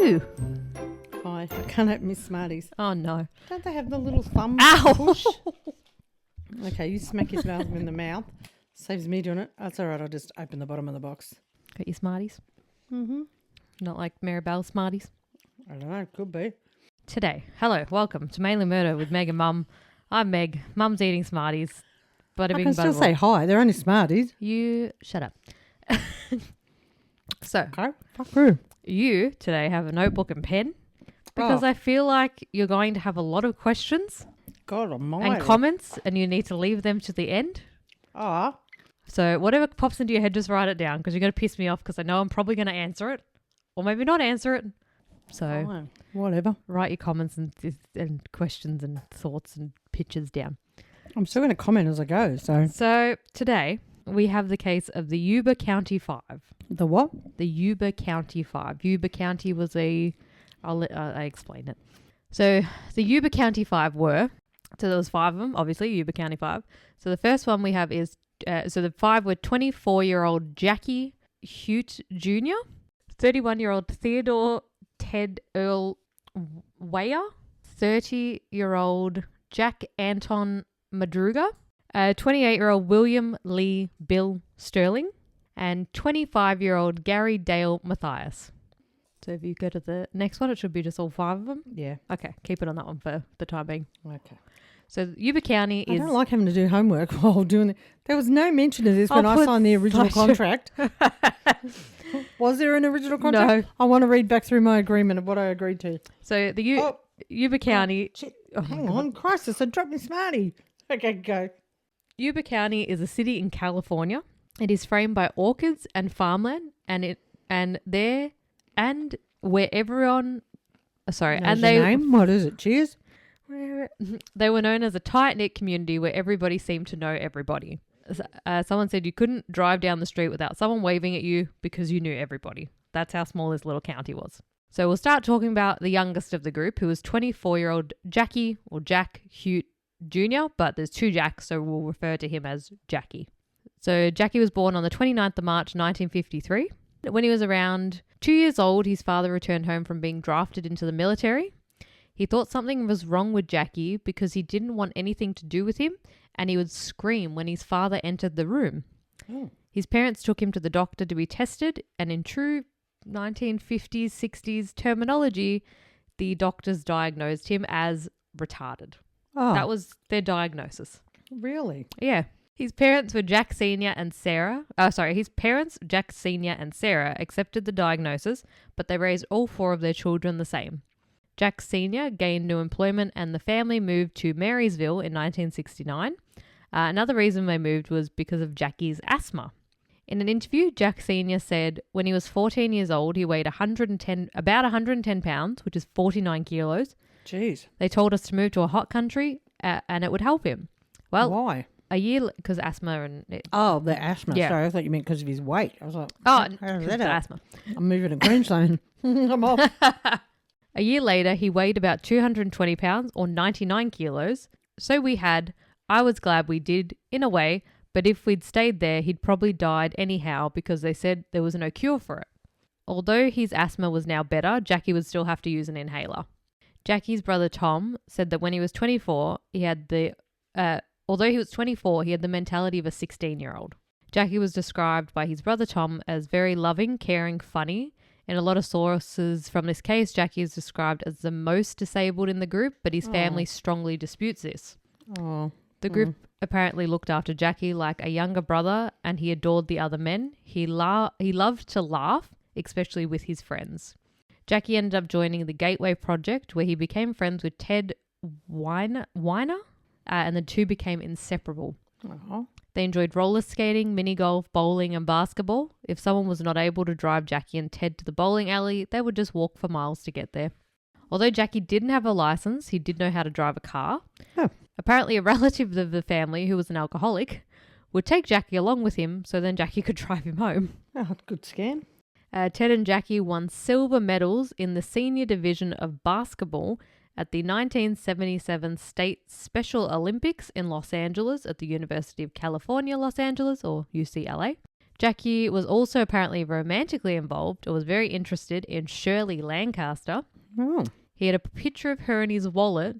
you? Hi, I can't open my Smarties. Oh, no. Don't they have the little thumb Ow! push? Okay, you smack his mouth in the mouth. Saves me doing it. That's all right. I'll just open the bottom of the box. Got your Smarties? Mm-hmm. Not like Maribel Smarties? I don't know. Could be. Today, hello, welcome to Mainly Murder with Meg and Mum. I'm Meg. Mum's eating Smarties. Bada I bing, can bada still boom. say hi. They're only Smarties. You shut up. So, Okay. Fuck you. you today have a notebook and pen because I feel like you're going to have a lot of questions God almighty. and comments and you need to leave them to the end. Ah. So whatever pops into your head, just write it down because you're going to piss me off because I know I'm probably going to answer it or maybe not answer it. So Fine. Whatever. write your comments and questions and thoughts and pictures down. I'm still going to comment as I go. So today we have the case of the Yuba County 5. The what? The Yuba County 5. Yuba County was I explained it. So the Yuba County 5 so there was 5 of them, obviously, Yuba County 5. So the first one we have is, so the 5 were 24-year-old Jackie Hute Jr., 31-year-old Theodore Ted Earl Weyer, 30-year-old Jack Anton Madruga, 28-year-old William Lee Bill Sterling, and 25-year-old Gary Dale Matthias. So if you go to the next one, it should be just all 5 of them. Yeah. Okay, keep it on that one for the time being. Okay. So Yuba County I is... don't like having to do homework while doing it. There was no mention of this when I signed the original contract. Was there an original contract? No. I want to read back through my agreement of what I agreed to. So the Yuba County... Shit. Oh, Hang on. Crisis. I dropped my Smartie. Okay, go. Yuba County is a city in California. It is framed by orchards and farmland, where everyone... Sorry, Knows and your they... name? What is it? Cheers? They were known as a tight-knit community where everybody seemed to know everybody. Someone said you couldn't drive down the street without someone waving at you because you knew everybody. That's how small this little county was. So we'll start talking about the youngest of the group, who was 24-year-old Jackie, or Jack Hute Jr., but there's 2 Jacks, so we'll refer to him as Jackie. So Jackie was born on the 29th of March, 1953. When he was around 2 years old, his father returned home from being drafted into the military. He thought something was wrong with Jackie because he didn't want anything to do with him, and he would scream when his father entered the room. Oh. His parents took him to the doctor to be tested, and in true 1950s, 60s terminology, the doctors diagnosed him as retarded. Oh. That was their diagnosis. Really? Yeah. His parents were Jack Sr. and Sarah. His parents, Jack Sr. and Sarah, accepted the diagnosis, but they raised all 4 of their children the same. Jack Sr. gained new employment and the family moved to Marysville in 1969. Another reason they moved was because of Jackie's asthma. In an interview, Jack Sr. said when he was 14 years old, he weighed about 110 pounds, which is 49 kilos. Jeez. They told us to move to a hot country and it would help him. Well, why? A year, because asthma and... The asthma. Yeah. Sorry, I thought you meant because of his weight. I was like, Oh, how's because that of out? asthma. I'm moving to Queensland. I'm off. A year later, he weighed about 220 pounds or 99 kilos. So I was glad we did, in a way, but if we'd stayed there, he'd probably died anyhow because they said there was no cure for it. Although his asthma was now better, Jackie would still have to use an inhaler. Jackie's brother Tom said that when he was 24, he had the mentality of a 16-year-old. Jackie was described by his brother Tom as very loving, caring, funny. In a lot of sources from this case, Jackie is described as the most disabled in the group, but his family strongly disputes this. Oh. The group apparently looked after Jackie like a younger brother, and he adored the other men. He loved to laugh, especially with his friends. Jackie ended up joining the Gateway Project, where he became friends with Ted Weiner, and the 2 became inseparable. Oh. They enjoyed roller skating, mini golf, bowling, and basketball. If someone was not able to drive Jackie and Ted to the bowling alley, they would just walk for miles to get there. Although Jackie didn't have a license, he did know how to drive a car. Oh. Apparently, a relative of the family, who was an alcoholic, would take Jackie along with him so then Jackie could drive him home. Oh, good scam. Ted and Jackie won silver medals in the senior division of basketball at the 1977 State Special Olympics in Los Angeles at the University of California, Los Angeles, or UCLA. Jackie was also apparently romantically involved or was very interested in Shirley Lancaster. Oh. He had a picture of her in his wallet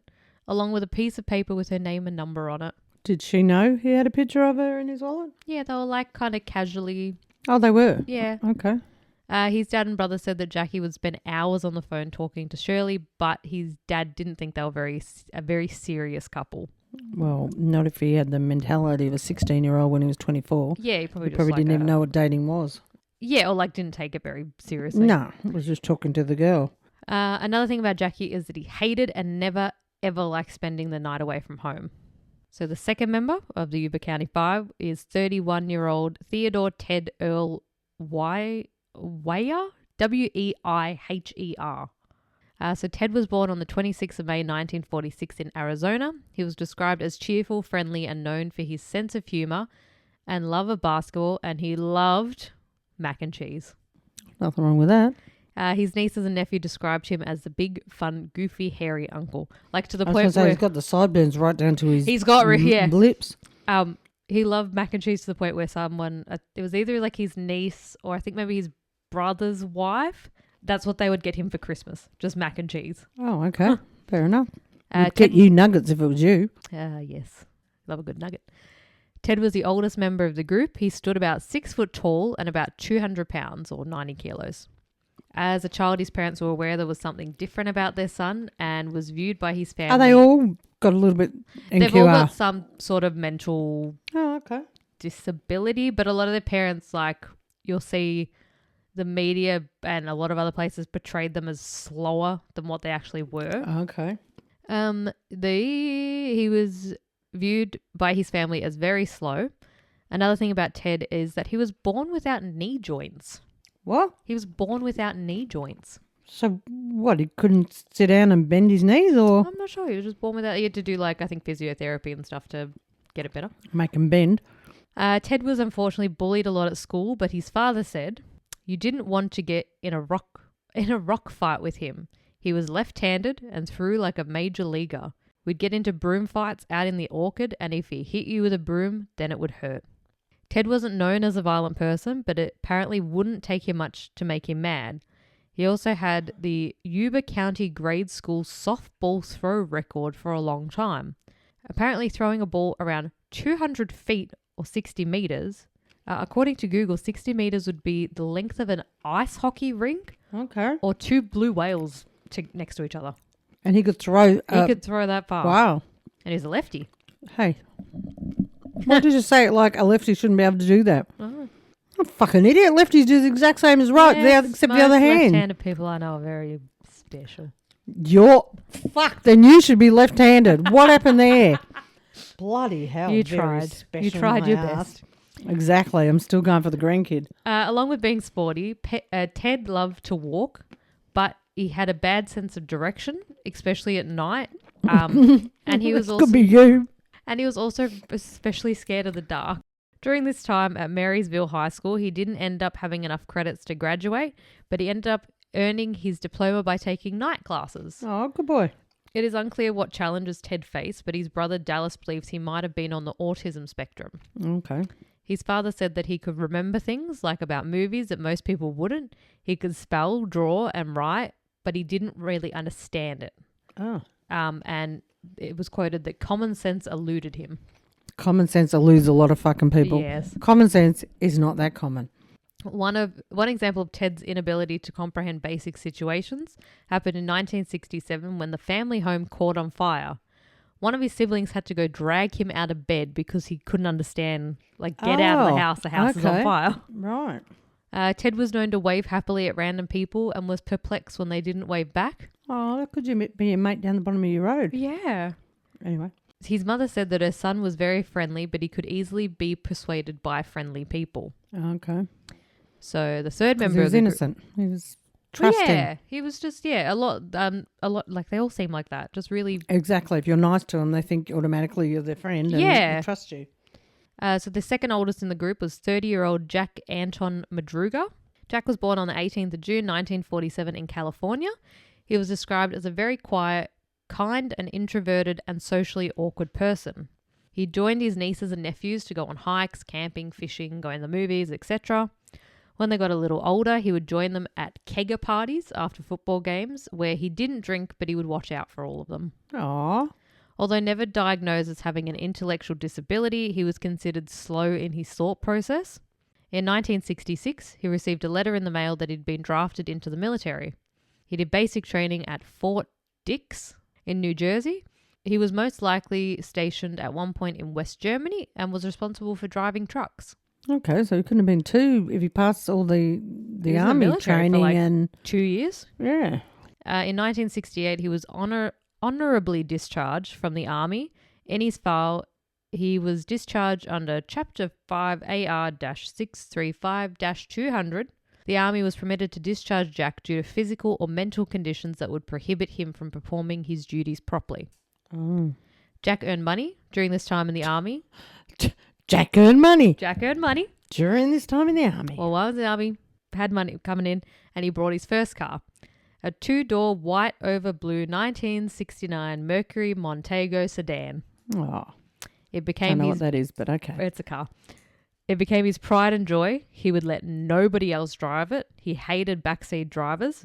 along with a piece of paper with her name and number on it. Did she know he had a picture of her in his wallet? Yeah, they were like kind of casually. Oh, they were? Yeah. Okay. His dad and brother said that Jackie would spend hours on the phone talking to Shirley, but his dad didn't think they were a very serious couple. Well, not if he had the mentality of a 16-year-old when he was 24. Yeah, he probably didn't even know what dating was. Yeah, or like didn't take it very seriously. No, he was just talking to the girl. Another thing about Jackie is that he hated and never, ever liked spending the night away from home. So the second member of the Yuba County Five is 31-year-old Theodore Ted Earl Weiher, Weiher. So Ted was born on the 26th of May 1946 in Arizona. He was described as cheerful, friendly, and known for his sense of humor and love of basketball, and he loved mac and cheese. Nothing wrong with that. His nieces and nephew described him as the big, fun, goofy, hairy uncle. Like to the point where he's got the sideburns right down to his lips. He loved mac and cheese to the point where someone, it was either like his niece or I think maybe his brother's wife. That's what they would get him for Christmas, just mac and cheese. Oh, okay. Huh. Fair enough. Get you nuggets if it was you. Yes. Love a good nugget. Ted was the oldest member of the group. He stood about 6 foot tall and about 200 pounds or 90 kilos. As a child, his parents were aware there was something different about their son and was viewed by his family. Are they all got a little bit NQR? They've all got some sort of mental disability, but a lot of their parents, like you'll see the media and a lot of other places portrayed them as slower than what they actually were. Okay. He was viewed by his family as very slow. Another thing about Ted is that he was born without knee joints. What? He was born without knee joints. So what, he couldn't sit down and bend his knees or? I'm not sure. He was just born without, he had to do like, I think physiotherapy and stuff to get it better. Make him bend. Ted was unfortunately bullied a lot at school, but his father said, "You didn't want to get in a rock fight with him. He was left-handed and threw like a major leaguer. We'd get into broom fights out in the orchard, and if he hit you with a broom, then it would hurt." Ted wasn't known as a violent person, but it apparently wouldn't take him much to make him mad. He also had the Yuba County grade school softball throw record for a long time. Apparently throwing a ball around 200 feet or 60 meters. According to Google, 60 meters would be the length of an ice hockey rink. Okay. Or 2 blue whales next to each other. And he could throw... he could throw that far. Wow. And he's a lefty. Hey. Why did you say it like a lefty shouldn't be able to do that? Oh. I'm a fucking idiot. Lefties do the exact same as right, yes, except the other hand. Left-handed people I know are very special. Then you should be left-handed. What happened there? Bloody hell. You tried. You tried your best. Exactly. I'm still going for the grandkid. Along with being sporty, Ted loved to walk, but he had a bad sense of direction, especially at night. And he was also could be you. And he was also especially scared of the dark. During this time at Marysville High School, he didn't end up having enough credits to graduate, but he ended up earning his diploma by taking night classes. Oh, good boy. It is unclear what challenges Ted faced, but his brother Dallas believes he might have been on the autism spectrum. Okay. His father said that he could remember things like about movies that most people wouldn't. He could spell, draw, and write, but he didn't really understand it. Oh. And it was quoted that common sense eluded him. Common sense eludes a lot of fucking people. Yes. Common sense is not that common. One example of Ted's inability to comprehend basic situations happened in 1967 when the family home caught on fire. One of his siblings had to go drag him out of bed because he couldn't understand, get out of the house is on fire. Right. Ted was known to wave happily at random people and was perplexed when they didn't wave back. Oh, that could be your mate down the bottom of your road. Yeah. Anyway. His mother said that her son was very friendly, but he could easily be persuaded by friendly people. Okay. So the third member he was innocent. He was trusting. Yeah, he was just a lot like they all seem like that. Just really exactly. If you're nice to them, they think automatically you're their friend and they trust you. So the second oldest in the group was 30-year-old Jack Anton Madruga. Jack was born on the 18th of June 1947 in California. He was described as a very quiet, kind and introverted and socially awkward person. He joined his nieces and nephews to go on hikes, camping, fishing, going to the movies, etc. When they got a little older, he would join them at kegger parties after football games where he didn't drink, but he would watch out for all of them. Aww. Although never diagnosed as having an intellectual disability, he was considered slow in his thought process. In 1966, he received a letter in the mail that he'd been drafted into the military. He did basic training at Fort Dix in New Jersey. He was most likely stationed at one point in West Germany and was responsible for driving trucks. Okay, so he couldn't have been two if he passed all the army training for and 2 years. Yeah. In 1968, he was honorably discharged from the army. In his file, he was discharged under Chapter 5 AR-635-200. The army was permitted to discharge Jack due to physical or mental conditions that would prohibit him from performing his duties properly. Oh. Jack earned money during this time in the army. Jack earned money. Jack earned money. During this time in the army. Well, while he was in the army, had money coming in, and he brought his first car. A 2-door white over blue 1969 Mercury Montego sedan. Oh. It became I don't know what that is, but okay. It's a car. It became his pride and joy. He would let nobody else drive it. He hated backseat drivers,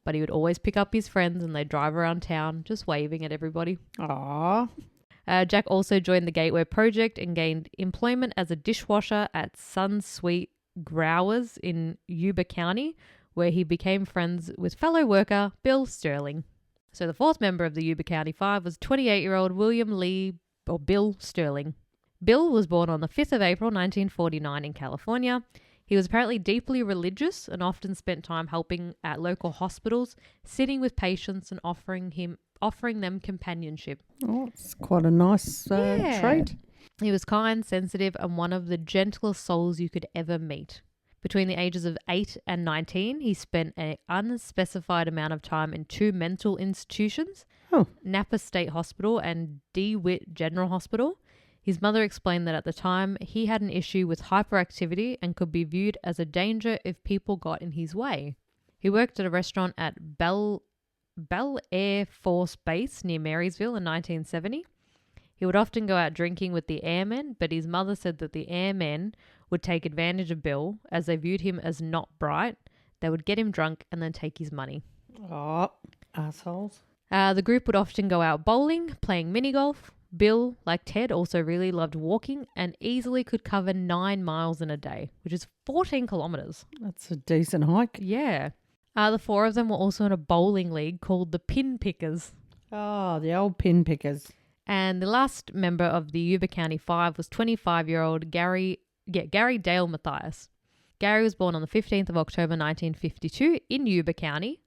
but he would always pick up his friends and they'd drive around town just waving at everybody. Aww. Jack also joined the Gateway Project and gained employment as a dishwasher at Sunsweet Growers in Yuba County, where he became friends with fellow worker Bill Sterling. So the fourth member of the Yuba County Five was 28-year-old Bill Sterling. Bill was born on the 5th of April 1949 in California. He was apparently deeply religious and often spent time helping at local hospitals, sitting with patients and offering them companionship. Oh, it's quite a nice trait. He was kind, sensitive, and one of the gentlest souls you could ever meet. Between the ages of 8 and 19, he spent an unspecified amount of time in 2 mental institutions, Napa State Hospital and DeWitt General Hospital. His mother explained that at the time, he had an issue with hyperactivity and could be viewed as a danger if people got in his way. He worked at a restaurant at Bel Air Force Base near Marysville in 1970. He would often go out drinking with the airmen, but his mother said that the airmen would take advantage of Bill as they viewed him as not bright. They would get him drunk and then take his money. Oh, assholes. The group would often go out bowling, playing mini golf. Bill, like Ted, also really loved walking and easily could cover 9 miles in a day, which is 14 kilometers. That's a decent hike. Yeah. The 4 of them were also in a bowling league called the Pin Pickers. Oh, the old pin pickers. And the last member of the Yuba County Five was 25-year-old Gary Dale Mathias. Gary was born on the 15th of October 1952 in Yuba County.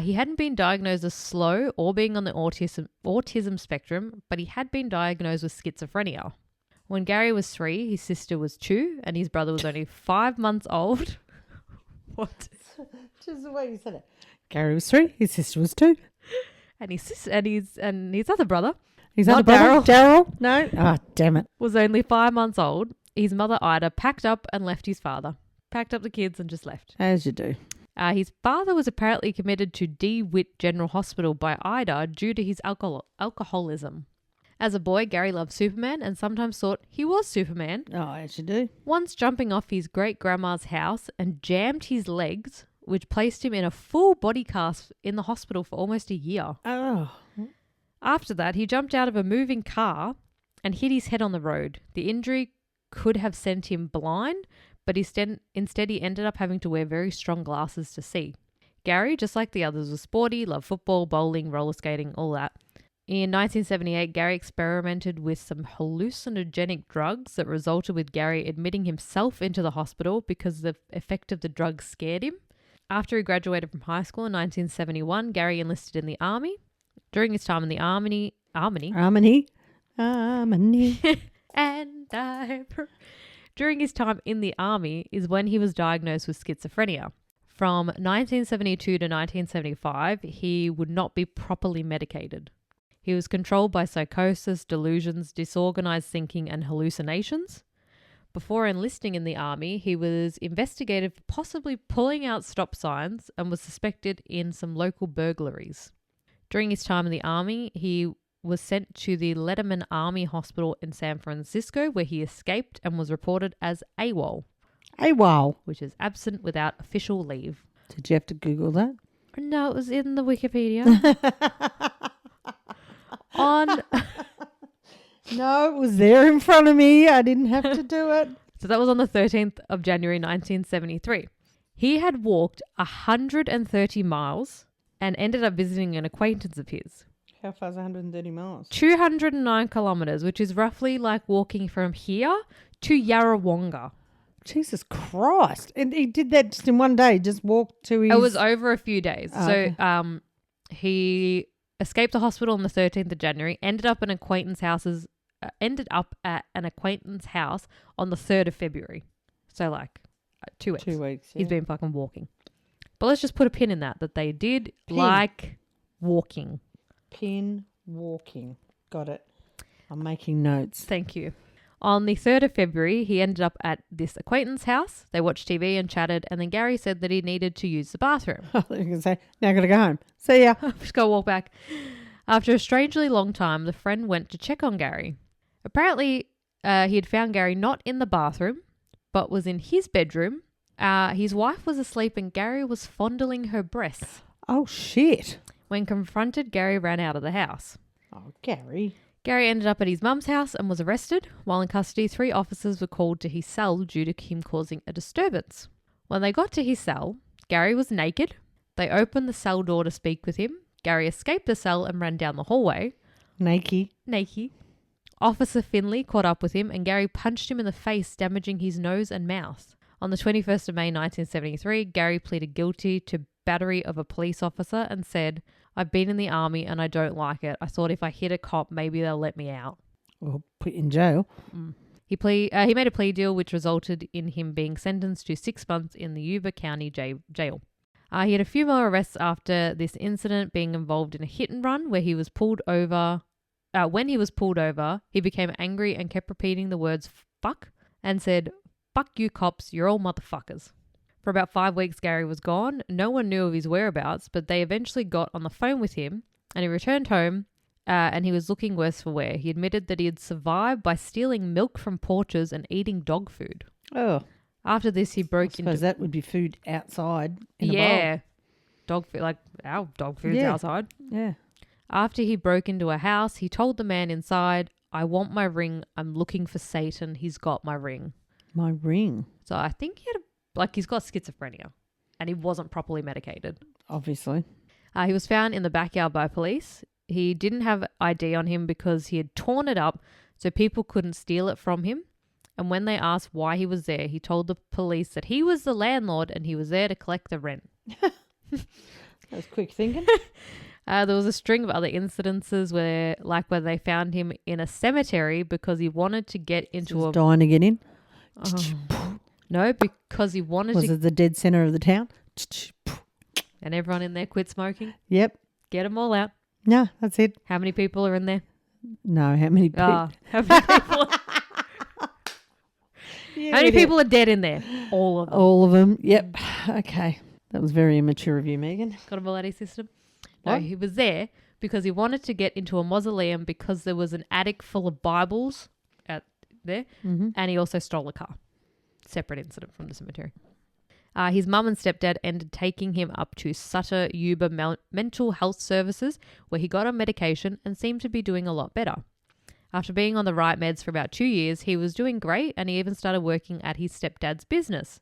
He hadn't been diagnosed as slow or being on the autism spectrum, but he had been diagnosed with schizophrenia. When Gary was 3, his sister was 2, and his brother was only 5 months old. What? Just the way you said it. Gary was 3, his sister was 2. And his other brother, his other brother, Daryl? No? Ah, damn it. Was only 5 months old. His mother, Ida, packed up and left his father. Packed up the kids and just left. As you do. His father was apparently committed to DeWitt General Hospital by Ida due to his alcoholism. As a boy, Gary loved Superman and sometimes thought he was Superman. Oh, as you do. Once jumping off his great-grandma's house and jammed his legs, which placed him in a full body cast in the hospital for almost a year. Oh. After that, he jumped out of a moving car and hit his head on the road. The injury could have sent him blind, but instead he ended up having to wear very strong glasses to see. Gary, just like the others, was sporty, loved football, bowling, roller skating, all that. In 1978, Gary experimented with some hallucinogenic drugs that resulted with Gary admitting himself into the hospital because the effect of the drugs scared him. After he graduated from high school in 1971, Gary enlisted in the Army. During his time in the Army. During his time in the Army is when he was diagnosed with schizophrenia. From 1972 to 1975, he would not be properly medicated. He was controlled by psychosis, delusions, disorganized thinking, and hallucinations. Before enlisting in the Army, he was investigated for possibly pulling out stop signs and was suspected in some local burglaries. During his time in the Army, he was sent to the Letterman Army Hospital in San Francisco, where he escaped and was reported as AWOL. AWOL. Which is absent without official leave. Did you have to Google that? No, it was in the Wikipedia. No, it was there in front of me. I didn't have to do it. So that was on the 13th of January 1973. He had walked 130 miles and ended up visiting an acquaintance of his. How far is 130 miles? 209 kilometres, which is roughly like walking from here to Yarrawonga. Jesus Christ. And he did that just in one day, just walked to his... It was over a few days. Oh, so okay. He escaped the hospital on the 13th of January, ended up at an acquaintance house on the 3rd of February. So like 2 weeks. 2 weeks, yeah. He's been fucking walking. But let's just put a pin in that they did like walking. Pin walking. Got it. I'm making notes. Thank you. On the 3rd of February, he ended up at this acquaintance house. They watched TV and chatted, and then Gary said that he needed to use the bathroom. I was going to say, now I got to go home. See ya. Just go walk back. After a strangely long time, the friend went to check on Gary. Apparently, he had found Gary not in the bathroom, but was in his bedroom. His wife was asleep and Gary was fondling her breasts. Oh, shit. When confronted, Gary ran out of the house. Oh, Gary. Gary ended up at his mum's house and was arrested. While in custody, 3 officers were called to his cell due to him causing a disturbance. When they got to his cell, Gary was naked. They opened the cell door to speak with him. Gary escaped the cell and ran down the hallway. Naked. Officer Finley caught up with him and Gary punched him in the face, damaging his nose and mouth. On the 21st of May 1973, Gary pleaded guilty to battery of a police officer and said, "I've been in the army and I don't like it. I thought if I hit a cop, maybe they'll let me out." Or put in jail. He made a plea deal which resulted in him being sentenced to 6 months in the Yuba County jail. He had a few more arrests after this incident, being involved in a hit and run where he was pulled over. When he was pulled over, he became angry and kept repeating the words "fuck" and said, "Fuck you cops, you're all motherfuckers." For about 5 weeks, Gary was gone. No one knew of his whereabouts, but they eventually got on the phone with him and he returned home and he was looking worse for wear. He admitted that he had survived by stealing milk from porches and eating dog food. Oh. After this, he broke into... that would be food outside in a bowl. Dog food, like our dog food's outside. Yeah. After he broke into a house, he told the man inside, "I want my ring. I'm looking for Satan. He's got my ring." My ring? So I think he's got schizophrenia and he wasn't properly medicated. Obviously. He was found in the backyard by police. He didn't have ID on him because he had torn it up so people couldn't steal it from him. And when they asked why he was there, he told the police that he was the landlord and he was there to collect the rent. That was quick thinking. There was a string of other incidences where they found him in a cemetery because he wanted to get into dying to get in? No, because he wanted Was it the dead centre of the town? And everyone in there quit smoking? Yep. Get them all out. No, that's it. How many people are in there? No, how many people? How many people? How many people are dead in there? All of them. All of them. Yep. Okay. That was very immature of you, Megan. Got a Belletti system? No, he was there because he wanted to get into a mausoleum because there was an attic full of Bibles out there, and he also stole a car. Separate incident from the cemetery. His mum and stepdad ended taking him up to Sutter Yuba Mental Health Services, where he got on medication and seemed to be doing a lot better. After being on the right meds for about 2 years, he was doing great and he even started working at his stepdad's business.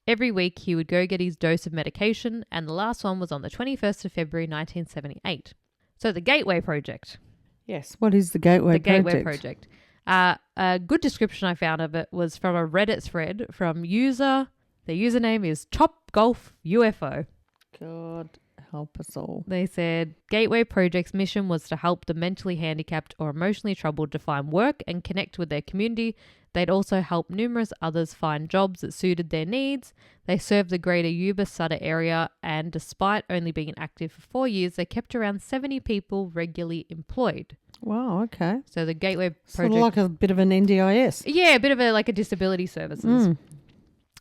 Every week he would go get his dose of medication, and the last one was on the 21st of February 1978. So the Gateway Project. Yes. What is the Gateway Project? The Gateway Project. A good description I found of it was from a Reddit thread from user. Their username is Top Golf UFO. God help us all. They said Gateway Project's mission was to help the mentally handicapped or emotionally troubled to find work and connect with their community. They'd also help numerous others find jobs that suited their needs. They served the greater Yuba Sutter area, and despite only being active for 4 years, they kept around 70 people regularly employed. Wow, okay. So the Gateway Project... Sort of like a bit of an NDIS. Yeah, a bit of a disability services.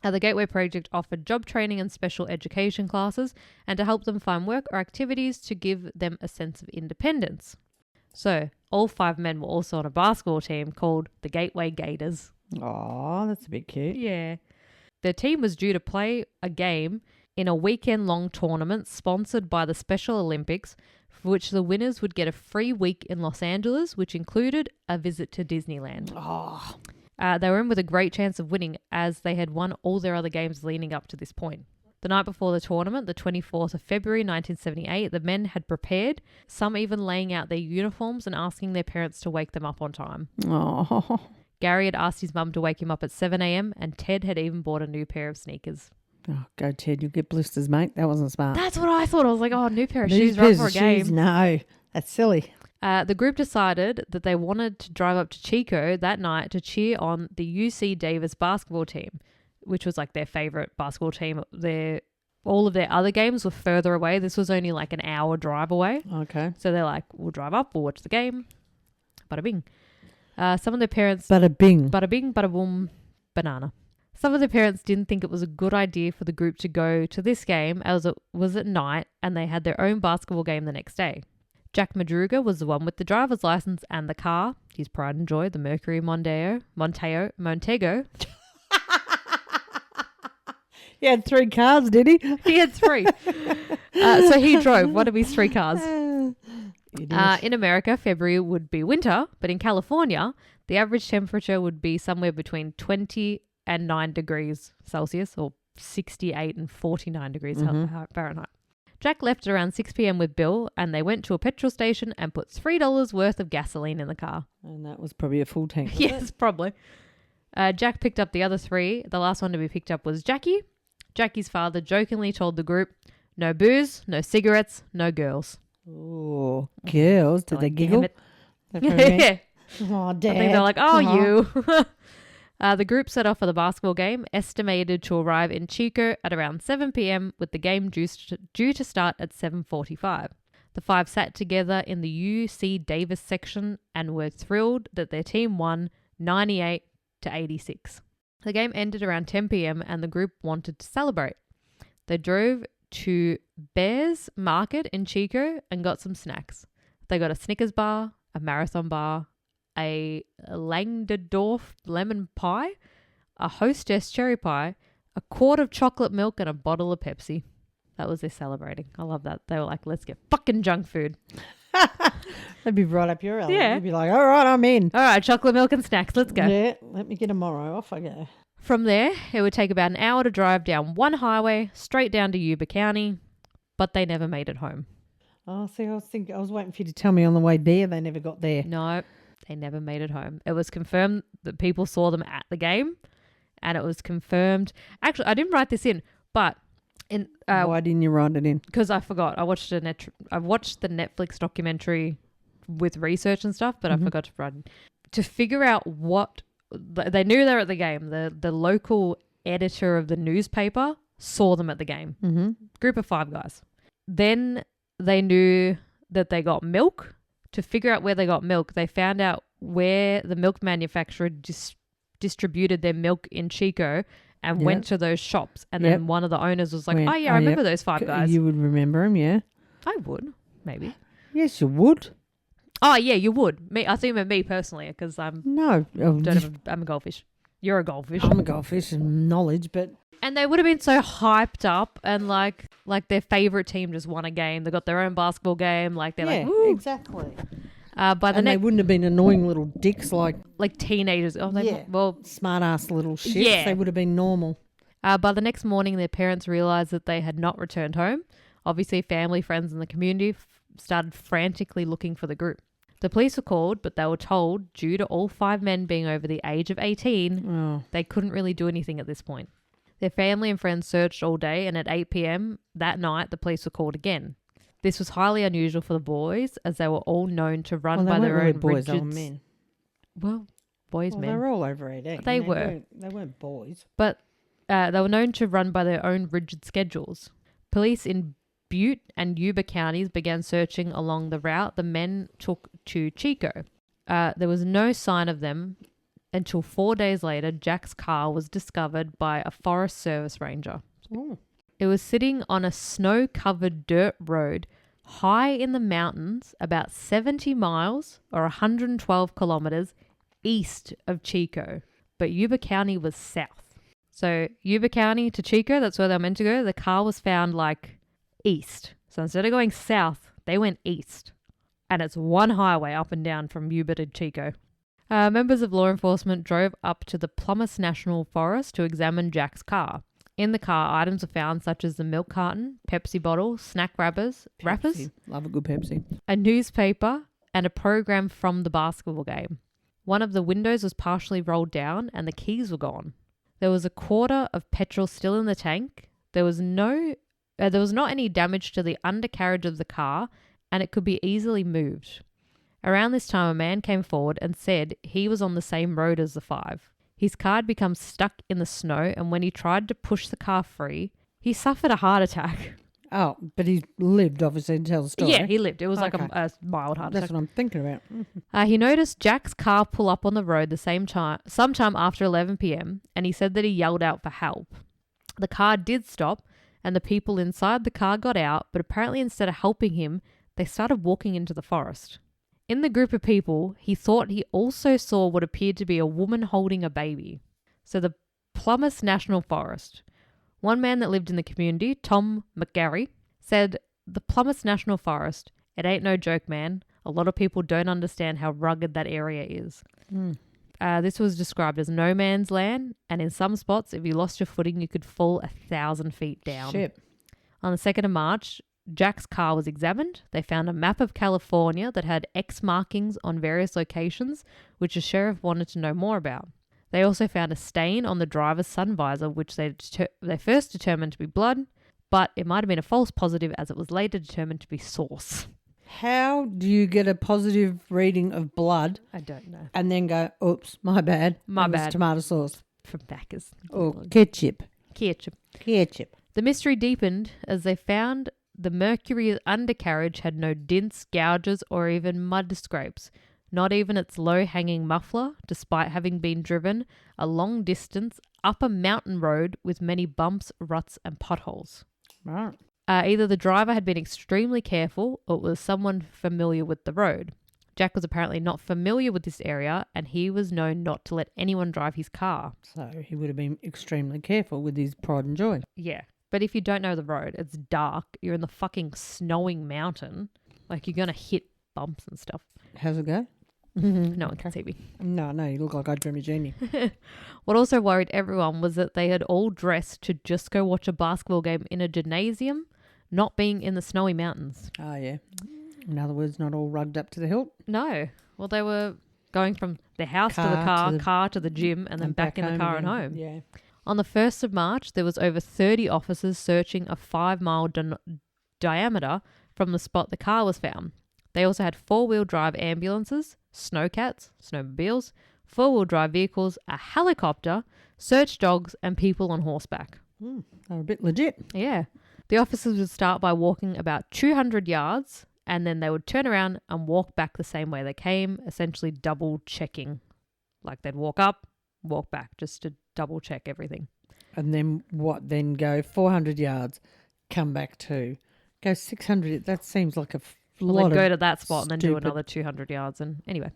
The Gateway Project offered job training and special education classes and to help them find work or activities to give them a sense of independence. So all 5 men were also on a basketball team called the Gateway Gators. Oh, that's a bit cute. Yeah. Their team was due to play a game in a weekend-long tournament sponsored by the Special Olympics, for which the winners would get a free week in Los Angeles, which included a visit to Disneyland. Oh. They were in with a great chance of winning, as they had won all their other games leading up to this point. The night before the tournament, the 24th of February 1978, the men had prepared, some even laying out their uniforms and asking their parents to wake them up on time. Oh. Gary had asked his mum to wake him up at 7 a.m. and Ted had even bought a new pair of sneakers. Oh, go Ted, you'll get blisters, mate. That wasn't smart. That's what I thought. I was like, oh, new pair of shoes right for a game. Shoes, no, that's silly. The group decided that they wanted to drive up to Chico that night to cheer on the UC Davis basketball team, which was like their favorite basketball team. All of their other games were further away. This was only like an hour drive away. Okay. So they're like, we'll drive up, we'll watch the game. Bada bing. Some of their parents... Bada bing. Bada bing, bada boom, banana. Some of the parents didn't think it was a good idea for the group to go to this game as it was at night and they had their own basketball game the next day. Jack Madruga was the one with the driver's license and the car, his pride and joy, the Mercury Montego. He had 3 cars, did he? He had 3. So he drove one of his 3 cars. In America, February would be winter, but in California, the average temperature would be somewhere between 20 and 9 degrees Celsius or 68 and 49 degrees Fahrenheit. Jack left at around 6 p.m. with Bill and they went to a petrol station and put $3 worth of gasoline in the car. And that was probably a full tank. Yes, probably. Jack picked up the other 3. The last one to be picked up was Jackie. Jackie's father jokingly told the group, no booze, no cigarettes, no girls. Oh, girls. Did they giggle? Yeah. Oh, Dad. I think they're like, you. The group set off for the basketball game, estimated to arrive in Chico at around 7 p.m. with the game due to start at 7:45. The 5 sat together in the UC Davis section and were thrilled that their team won 98-86. The game ended around 10 p.m. and the group wanted to celebrate. They drove to Bears Market in Chico and got some snacks. They got a Snickers bar, a Marathon bar, a Langdorf lemon pie, a Hostess cherry pie, a quart of chocolate milk and a bottle of Pepsi. That was their celebrating. I love that. They were like, let's get fucking junk food. That'd be right up your alley. Yeah. You'd be like, all right, I'm in. All right, chocolate milk and snacks. Let's go. Yeah, let me get tomorrow. Off I go. From there, it would take about an hour to drive down one highway straight down to Yuba County, but they never made it home. Oh, see, I was waiting for you to tell me on the way there. They never got there. No, they never made it home. It was confirmed that people saw them at the game, and it was confirmed. Actually, I didn't write this in, but why didn't you write it in? Because I forgot. I watched the Netflix documentary with research and stuff, but I forgot to write it. To figure out what they knew they were at the game. The local editor of the newspaper saw them at the game. Mm-hmm. Group of 5 guys. Then they knew that they got milk. To figure out where they got milk, they found out where the milk manufacturer distributed their milk in Chico and went to those shops. And then one of the owners was like, I remember those 5 guys. You would remember them, yeah? I would, maybe. Yes, you would. Oh, yeah, you would. Me, I think of me personally because I'm a goldfish. You're a goldfish. I'm a goldfish in knowledge, but... And they would have been so hyped up and like their favourite team just won a game. They got their own basketball game. Like they're like, woo. Exactly. They wouldn't have been annoying little dicks like teenagers. Oh, smart-ass little shits. Yeah. They would have been normal. By the next morning, their parents realised that they had not returned home. Obviously, family, friends in the community started frantically looking for the group. The police were called, but they were told, due to all 5 men being over the age of 18, they couldn't really do anything at this point. Their family and friends searched all day, and at 8 p.m. that night, the police were called again. This was highly unusual for the boys, as they were all known to run by their own boys, rigid... They were men. Well, men. They were all over 18. They were. They weren't boys. But they were known to run by their own rigid schedules. Police in Butte and Yuba counties began searching along the route the men took to Chico. There was no sign of them until 4 days later. Jack's car was discovered by a Forest Service ranger. Ooh. It was sitting on a snow-covered dirt road, high in the mountains, about 70 miles or 112 kilometers east of Chico. But Yuba County was south. So Yuba County to Chico, that's where they were meant to go. The car was found east. So instead of going south, they went east. And it's one highway up and down from Yuba to Chico. Members of law enforcement drove up to the Plymouth National Forest to examine Jack's car. In the car, items were found such as the milk carton, Pepsi bottle, snack wrappers, Love a good Pepsi, a newspaper, and a program from the basketball game. One of the windows was partially rolled down and the keys were gone. There was a quarter of petrol still in the tank. There was not any damage to the undercarriage of the car, and it could be easily moved. Around this time, a man came forward and said he was on the same road as the five. His car had become stuck in the snow, and when he tried to push the car free, he suffered a heart attack. Oh, but he lived, obviously, to tell the story. Yeah, he lived. It was like a mild heart attack. That's what I'm thinking about. He noticed Jack's car pull up on the road sometime after 11 p.m, and he said that he yelled out for help. The car did stop, and the people inside the car got out, but apparently instead of helping him, they started walking into the forest. In the group of people, he thought he also saw what appeared to be a woman holding a baby. So the Plymouth National Forest. One man that lived in the community, Tom McGarry, said, "The Plymouth National Forest, it ain't no joke, man. A lot of people don't understand how rugged that area is." This was described as no man's land, and in some spots, if you lost your footing, you could fall 1,000 feet down. Shit. On the 2nd of March, Jack's car was examined. They found a map of California that had X markings on various locations, which the sheriff wanted to know more about. They also found a stain on the driver's sun visor, which they first determined to be blood, but it might have been a false positive as it was later determined to be sauce. How do you get a positive reading of blood? I don't know. And then go, oops, my bad. My It was bad. tomato sauce. From Bacchus. Or ketchup. Ketchup. The mystery deepened as they found the Mercury's undercarriage had no dents, gouges, or even mud scrapes. Not even its low-hanging muffler, despite having been driven a long distance up a mountain road with many bumps, ruts, and potholes. Right. Either the driver had been extremely careful or it was someone familiar with the road. Jack was apparently not familiar with this area, and he was known not to let anyone drive his car. So he would have been extremely careful with his pride and joy. Yeah. But if you don't know the road, it's dark, you're in the fucking snowing mountain, you're going to hit bumps and stuff. How's it go? No one can see me. No, you look like I'd dream a genie. What also worried everyone was that they had all dressed to just go watch a basketball game in a gymnasium, not being in the snowy mountains. Oh, yeah. In other words, not all rugged up to the hilt? No. Well, they were going from the house to the car to the gym, and then back in the car and home. Yeah. On the 1st of March, there was over 30 officers searching a 5-mile diameter from the spot the car was found. They also had 4-wheel drive ambulances, snowcats, snowmobiles, 4-wheel drive vehicles, a helicopter, search dogs, and people on horseback. They're a bit legit. Yeah. The officers would start by walking about 200 yards, and then they would turn around and walk back the same way they came, essentially double checking. They'd walk up, walk back, just to double check everything. And then what? Then go 400 yards, come back to, go 600. That seems like a lot. They'd go to that spot and then do another 200 yards. And anyway,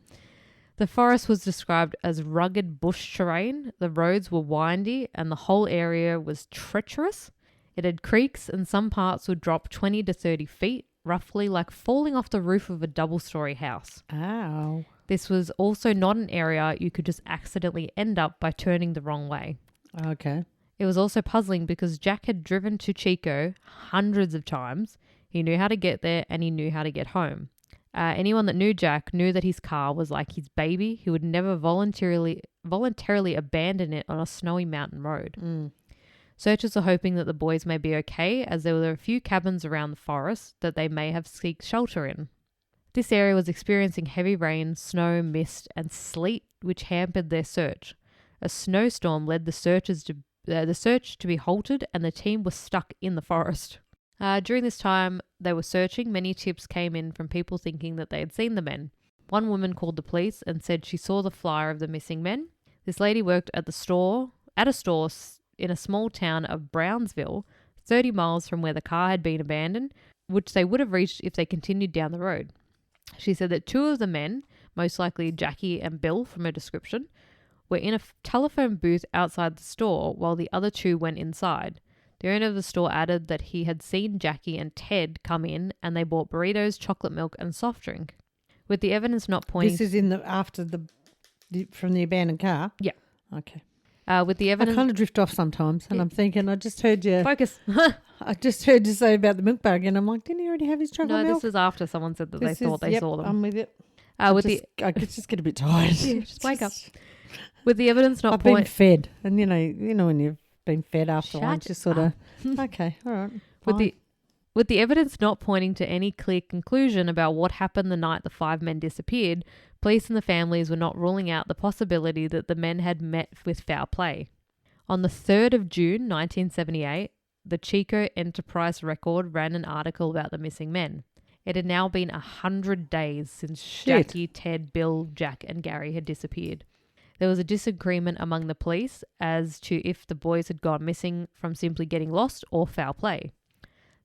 the forest was described as rugged bush terrain. The roads were windy and the whole area was treacherous. It had creeks and some parts would drop 20 to 30 feet, roughly like falling off the roof of a double-story house. Ow. This was also not an area you could just accidentally end up by turning the wrong way. Okay. It was also puzzling because Jack had driven to Chico hundreds of times. He knew how to get there and he knew how to get home. Anyone that knew Jack knew that his car was like his baby. He would never voluntarily abandon it on a snowy mountain road. Searchers are hoping that the boys may be okay, as there were a few cabins around the forest that they may have sought shelter in. This area was experiencing heavy rain, snow, mist, and sleet, which hampered their search. A snowstorm led the search to be halted, and the team was stuck in the forest. During this time they were searching, many tips came in from people thinking that they had seen the men. One woman called the police and said she saw the flyer of the missing men. This lady worked at a store in a small town of Brownsville, 30 miles from where the car had been abandoned. which they would have reached if they continued down the road. She said that 2 of the men, most likely Jackie and Bill from her description, were in a telephone booth outside the store while the other 2 went inside. The owner of the store added that he had seen Jackie and Ted come in and they bought burritos, chocolate milk and soft drink. With the evidence not pointing... This is from the abandoned car? Yeah. Okay. With the evidence... I kind of drift off sometimes and I'm thinking, I just heard you... Focus. I just heard you say about the milk bag and I'm like, didn't he already have his chocolate milk? No, this was after someone said that they thought they saw them. I'm with it. I could just get a bit tired. Yeah, just wake up. With the evidence not I've been fed. And you know when you've been fed after lunch, just sort of, okay, all right. With the evidence not pointing to any clear conclusion about what happened the night the 5 men disappeared, police and the families were not ruling out the possibility that the men had met with foul play. On the 3rd of June 1978, the Chico Enterprise Record ran an article about the missing men. It had now been 100 days since Jackie, Ted, Bill, Jack and Gary had disappeared. There was a disagreement among the police as to if the boys had gone missing from simply getting lost or foul play.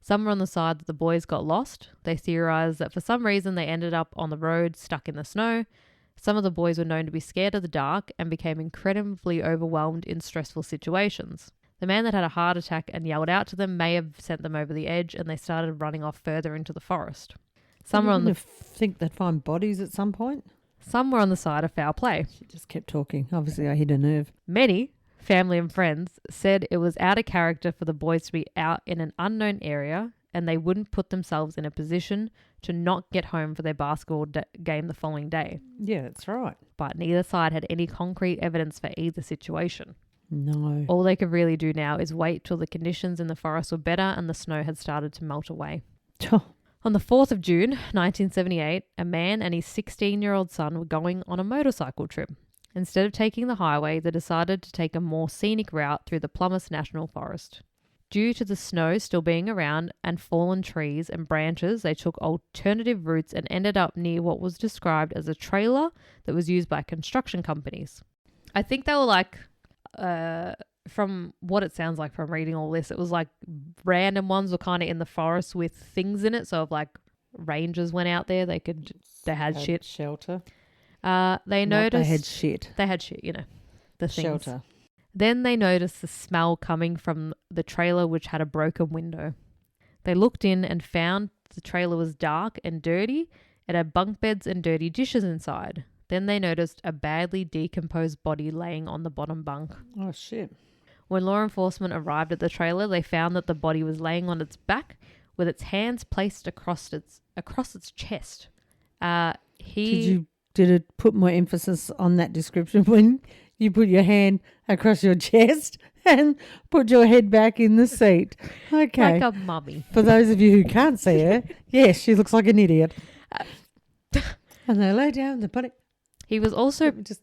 Some were on the side that the boys got lost. They theorized that for some reason they ended up on the road stuck in the snow. Some of the boys were known to be scared of the dark and became incredibly overwhelmed in stressful situations. The man that had a heart attack and yelled out to them may have sent them over the edge and they started running off further into the forest. Some were on the... think they'd find bodies at some point? Some were on the side of foul play. She just kept talking. Obviously, I hit a nerve. Many, family and friends, said it was out of character for the boys to be out in an unknown area and they wouldn't put themselves in a position to not get home for their basketball game the following day. Yeah, that's right. But neither side had any concrete evidence for either situation. No. All they could really do now is wait till the conditions in the forest were better and the snow had started to melt away. On the 4th of June, 1978, a man and his 16-year-old son were going on a motorcycle trip. Instead of taking the highway, they decided to take a more scenic route through the Plumas National Forest. Due to the snow still being around and fallen trees and branches, they took alternative routes and ended up near what was described as a trailer that was used by construction companies. I think they were like, from what it sounds like from reading all this, it was like random ones were kind of in the forest with things in it. So if like rangers went out there, they had shit. Shelter. They noticed they had shit. They had shit, the things. Shelter. Then they noticed the smell coming from the trailer, which had a broken window. They looked in and found the trailer was dark and dirty. It had bunk beds and dirty dishes inside. Then they noticed a badly decomposed body laying on the bottom bunk. Oh, shit. When law enforcement arrived at the trailer, they found that the body was laying on its back with its hands placed across its chest. Did it put more emphasis on that description when you put your hand across your chest and put your head back in the seat? Okay. Like a mummy. For those of you who can't see her, yes, she looks like an idiot. And they lay down the body. He was also... Just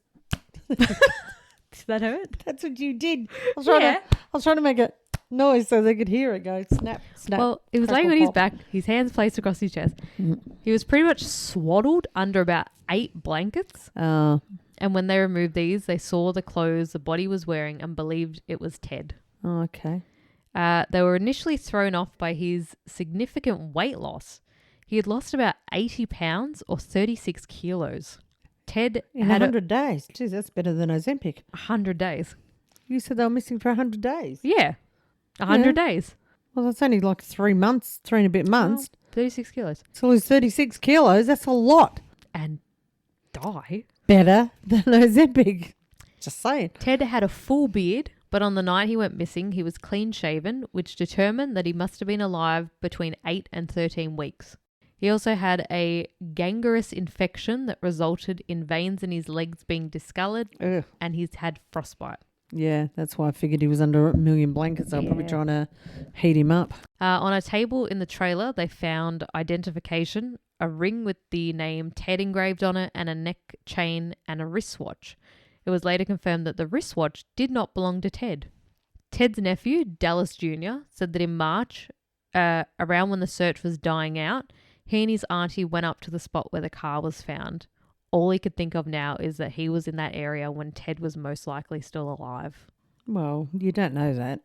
Did that hurt? That's what you did. I was trying to make a noise so they could hear it go snap, snap. Well, it was laying on his back, his hands placed across his chest. He was pretty much swaddled under about 8 blankets. And when they removed these, they saw the clothes the body was wearing and believed it was Ted. Oh, okay. They were initially thrown off by his significant weight loss. He had lost about 80 pounds or 36 kilos. Ted in had 100 days. Jeez, that's better than Ozempic. 100 days. You said they were missing for 100 days. Yeah. 100 days. Well, that's only like 3 months, 3 and a bit months. 36 kilos. So lose 36 kilos. That's a lot. And die. Better than Ozempic. Just saying. Ted had a full beard, but on the night he went missing, he was clean shaven, which determined that he must have been alive between 8 and 13 weeks. He also had a gangrenous infection that resulted in veins in his legs being discolored. Ugh. And he's had frostbite. Yeah, that's why I figured he was under 1 million blankets. They were probably trying to heat him up. On a table in the trailer, they found identification, a ring with the name Ted engraved on it, and a neck chain and a wristwatch. It was later confirmed that the wristwatch did not belong to Ted. Ted's nephew, Dallas Jr., said that in March, around when the search was dying out, he and his auntie went up to the spot where the car was found. All he could think of now is that he was in that area when Ted was most likely still alive. Well, you don't know that.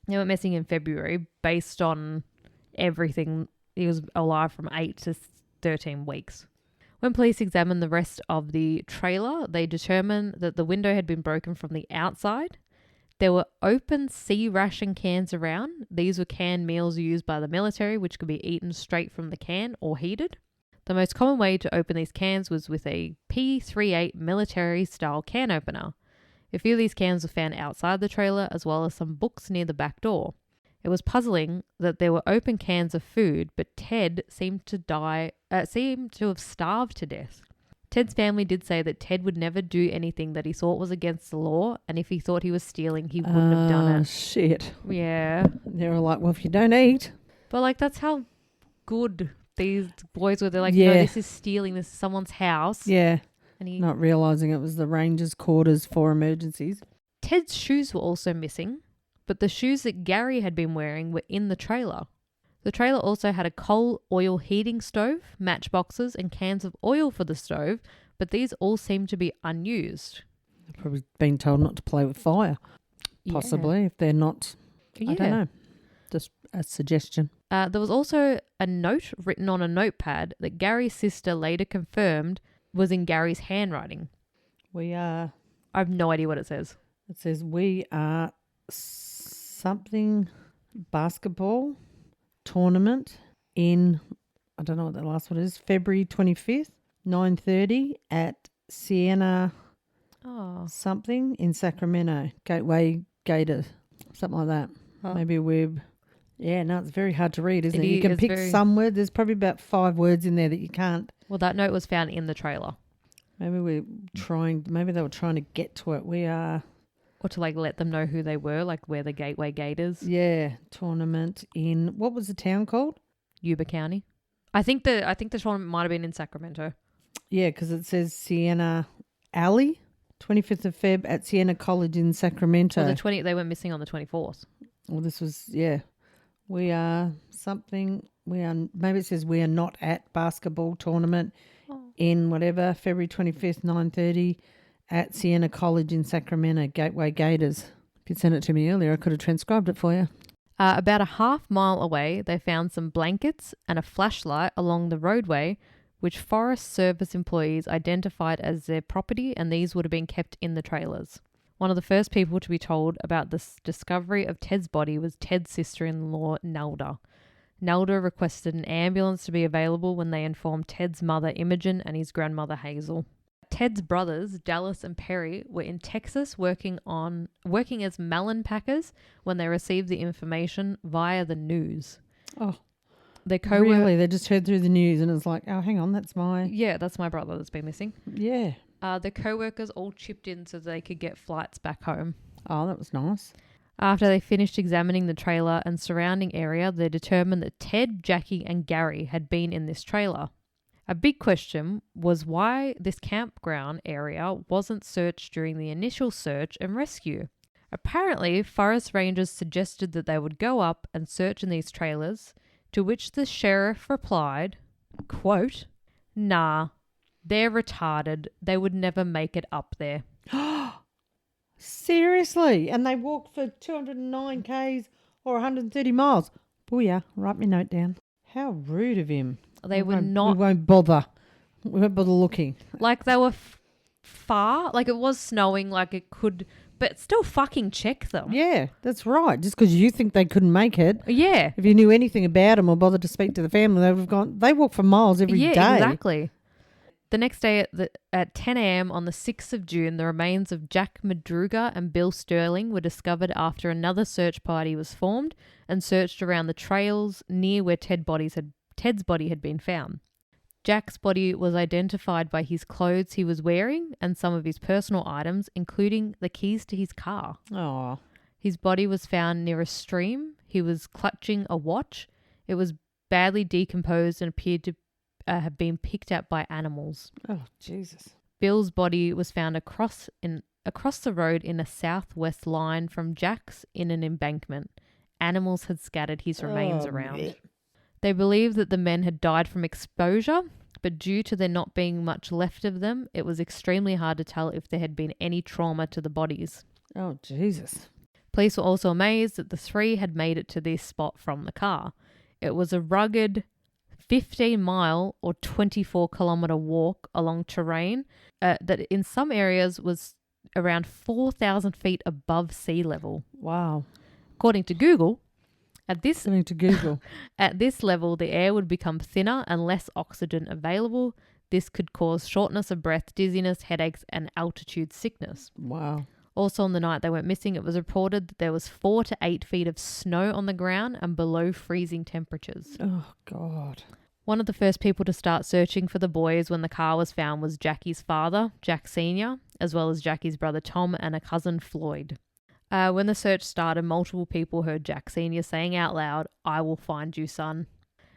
They went missing in February based on everything, he was alive from 8 to 13 weeks. When police examined the rest of the trailer, they determined that the window had been broken from the outside. There were open C ration cans around. These were canned meals used by the military, which could be eaten straight from the can or heated. The most common way to open these cans was with a P38 military-style can opener. A few of these cans were found outside the trailer, as well as some books near the back door. It was puzzling that there were open cans of food, but Ted seemed to have starved to death. Ted's family did say that Ted would never do anything that he thought was against the law, and if he thought he was stealing, he wouldn't have done it. Shit. Yeah. They were like, well, if you don't eat. But, like, that's how good these boys were. They're like, no, this is stealing. This is someone's house. Yeah. And not realising it was the ranger's quarters for emergencies. Ted's shoes were also missing, but the shoes that Gary had been wearing were in the trailer. The trailer also had a coal oil heating stove, matchboxes, and cans of oil for the stove, but these all seemed to be unused. They've probably been told not to play with fire, possibly, if they're not. I don't know. Just a suggestion. There was also a note written on a notepad that Gary's sister later confirmed was in Gary's handwriting. I have no idea what it says. It says, we are something basketball tournament in, I don't know what the last one is, February 25th, 9:30 at Sienna something in Sacramento, Gateway Gators, something like that. Maybe we're... Yeah, no, it's very hard to read, isn't it? You can pick some word. There's probably about 5 words in there that you can't. Well, that note was found in the trailer. Maybe they were trying to get to it. Or to, like, let them know who they were, like where the Gateway Gators. Yeah, tournament in, what was the town called? Yuba County. I think the tournament might have been in Sacramento. Yeah, because it says Sienna Alley, 25th of Feb at Sienna College in Sacramento. Well, they went missing on the 24th. Well, this was, we are something, maybe it says we are not at basketball tournament in whatever, February 25th, 9:30 at Sienna College in Sacramento, Gateway Gators. If you'd sent it to me earlier, I could have transcribed it for you. About a half-mile away, they found some blankets and a flashlight along the roadway, which Forest Service employees identified as their property, and these would have been kept in the trailers. One of the first people to be told about this discovery of Ted's body was Ted's sister-in-law, Nelda. Nelda requested an ambulance to be available when they informed Ted's mother, Imogen, and his grandmother, Hazel. Ted's brothers, Dallas and Perry, were in Texas working as melon packers when they received the information via the news. Oh, really? They just heard through the news and it's like, oh, hang on, that's my brother that's been missing. Yeah. The co-workers all chipped in so they could get flights back home. Oh, that was nice. After they finished examining the trailer and surrounding area, they determined that Ted, Jackie, and Gary had been in this trailer. A big question was why this campground area wasn't searched during the initial search and rescue. Apparently, forest rangers suggested that they would go up and search in these trailers, to which the sheriff replied, quote, "Nah, they're retarded. They would never make it up there." Seriously? And they walked for 209 Ks or 130 miles? Booyah, write my note down. How rude of him. We won't bother. We won't bother looking. Like they were far, like it was snowing, like it could, but still fucking check them. Yeah, that's right. Just because you think they couldn't make it. Yeah. If you knew anything about them or bothered to speak to the family, they would have gone, they walk for miles every day. Yeah, exactly. The next day at 10 a.m. on the 6th of June, the remains of Jack Madruga and Bill Sterling were discovered after another search party was formed and searched around the trails near where Ted's body had been found. Jack's body was identified by his clothes he was wearing and some of his personal items, including the keys to his car. Oh. His body was found near a stream. He was clutching a watch. It was badly decomposed and appeared to have been picked up by animals. Oh, Jesus. Bill's body was found across the road in a southwest line from Jack's in an embankment. Animals had scattered his remains around. Man. They believed that the men had died from exposure, but due to there not being much left of them, it was extremely hard to tell if there had been any trauma to the bodies. Oh, Jesus. Police were also amazed that the three had made it to this spot from the car. It was a rugged, 15-mile or 24-kilometer walk along terrain that in some areas was around 4,000 feet above sea level. Wow. According to Google, at this Google. at this level, the air would become thinner and less oxygen available. This could cause shortness of breath, dizziness, headaches, and altitude sickness. Wow. Also, on the night they went missing, it was reported that there was 4 to 8 feet of snow on the ground and below freezing temperatures. Oh, God. One of the first people to start searching for the boys when the car was found was Jackie's father, Jack Sr., as well as Jackie's brother Tom and a cousin Floyd. When the search started, multiple people heard Jack Sr. saying out loud, "I will find you, son."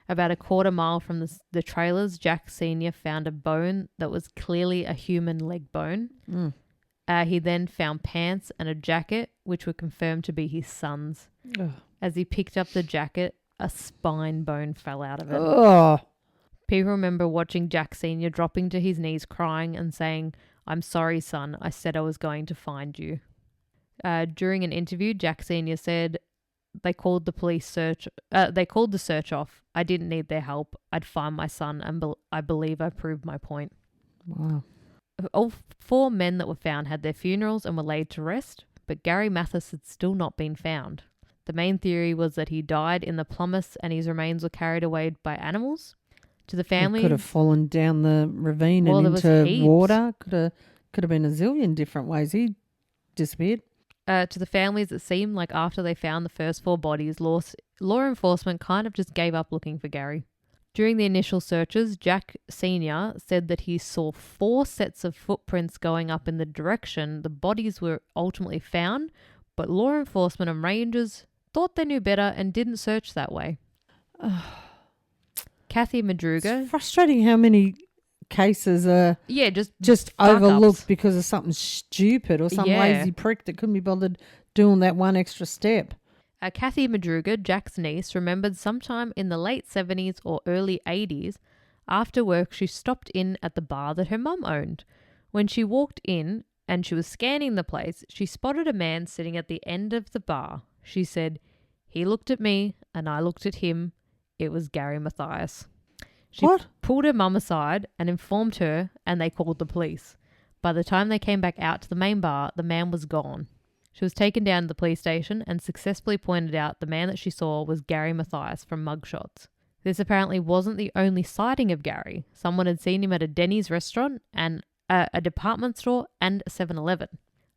About a quarter mile from the trailers, Jack Sr. found a bone that was clearly a human leg bone. He then found pants and a jacket, which were confirmed to be his son's. Ugh. As he picked up the jacket, a spine bone fell out of it. Oh. People remember watching Jack Sr. dropping to his knees crying and saying, "I'm sorry, son. I said I was going to find you." During an interview, Jack Sr. said they called the search off. "I didn't need their help. I'd find my son, and I believe I proved my point." Wow. All 4 men that were found had their funerals and were laid to rest, but Gary Mathis had still not been found. The main theory was that he died in the plummet and his remains were carried away by animals. To the family, He could have fallen down the ravine and into water. Could have been a zillion different ways. He disappeared. To the families, it seemed like after they found the first 4 bodies, law enforcement kind of just gave up looking for Gary. During the initial searches, Jack Sr. said that he saw 4 sets of footprints going up in the direction the bodies were ultimately found, but law enforcement and rangers thought they knew better and didn't search that way. Kathy Madruga. It's frustrating how many cases are just overlooked because of something stupid or some lazy prick that couldn't be bothered doing that one extra step. Kathy Madruga, Jack's niece, remembered sometime in the late 70s or early 80s, after work she stopped in at the bar that her mum owned. When she walked in and she was scanning the place, she spotted a man sitting at the end of the bar. She said, "He looked at me and I looked at him. It was Gary Mathias." She pulled her mum aside and informed her, and they called the police. By the time they came back out to the main bar, the man was gone. She was taken down to the police station and successfully pointed out the man that she saw was Gary Mathias from mugshots. This apparently wasn't the only sighting of Gary. Someone had seen him at a Denny's restaurant and a department store and a 7-Eleven.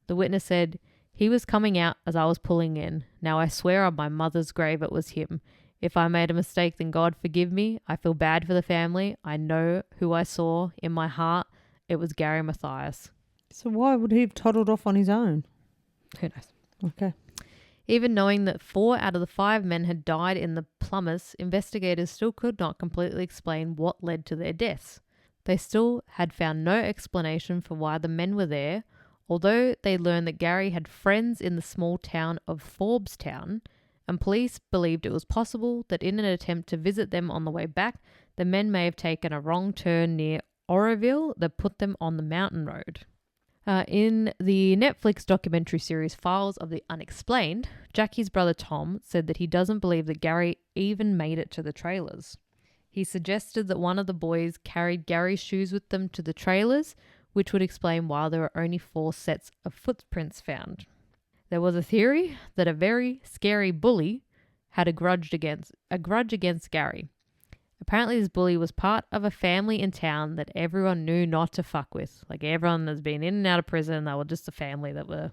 The witness said, "He was coming out as I was pulling in. Now I swear on my mother's grave it was him. If I made a mistake, then God forgive me. I feel bad for the family. I know who I saw in my heart. It was Gary Mathias." So why would he have toddled off on his own? Who knows? Okay. Even knowing that 4 out of the 5 men had died in the plumbers, investigators still could not completely explain what led to their deaths. They still had found no explanation for why the men were there, although they learned that Gary had friends in the small town of Forbestown, and police believed it was possible that in an attempt to visit them on the way back, the men may have taken a wrong turn near Oroville that put them on the mountain road. In the Netflix documentary series Files of the Unexplained, Jackie's brother Tom said that he doesn't believe that Gary even made it to the trailers. He suggested that one of the boys carried Gary's shoes with them to the trailers, which would explain why there were only 4 sets of footprints found. There was a theory that a very scary bully had a grudge against Gary. Apparently this bully was part of a family in town that everyone knew not to fuck with. Like everyone that's been in and out of prison, they were just a family that were...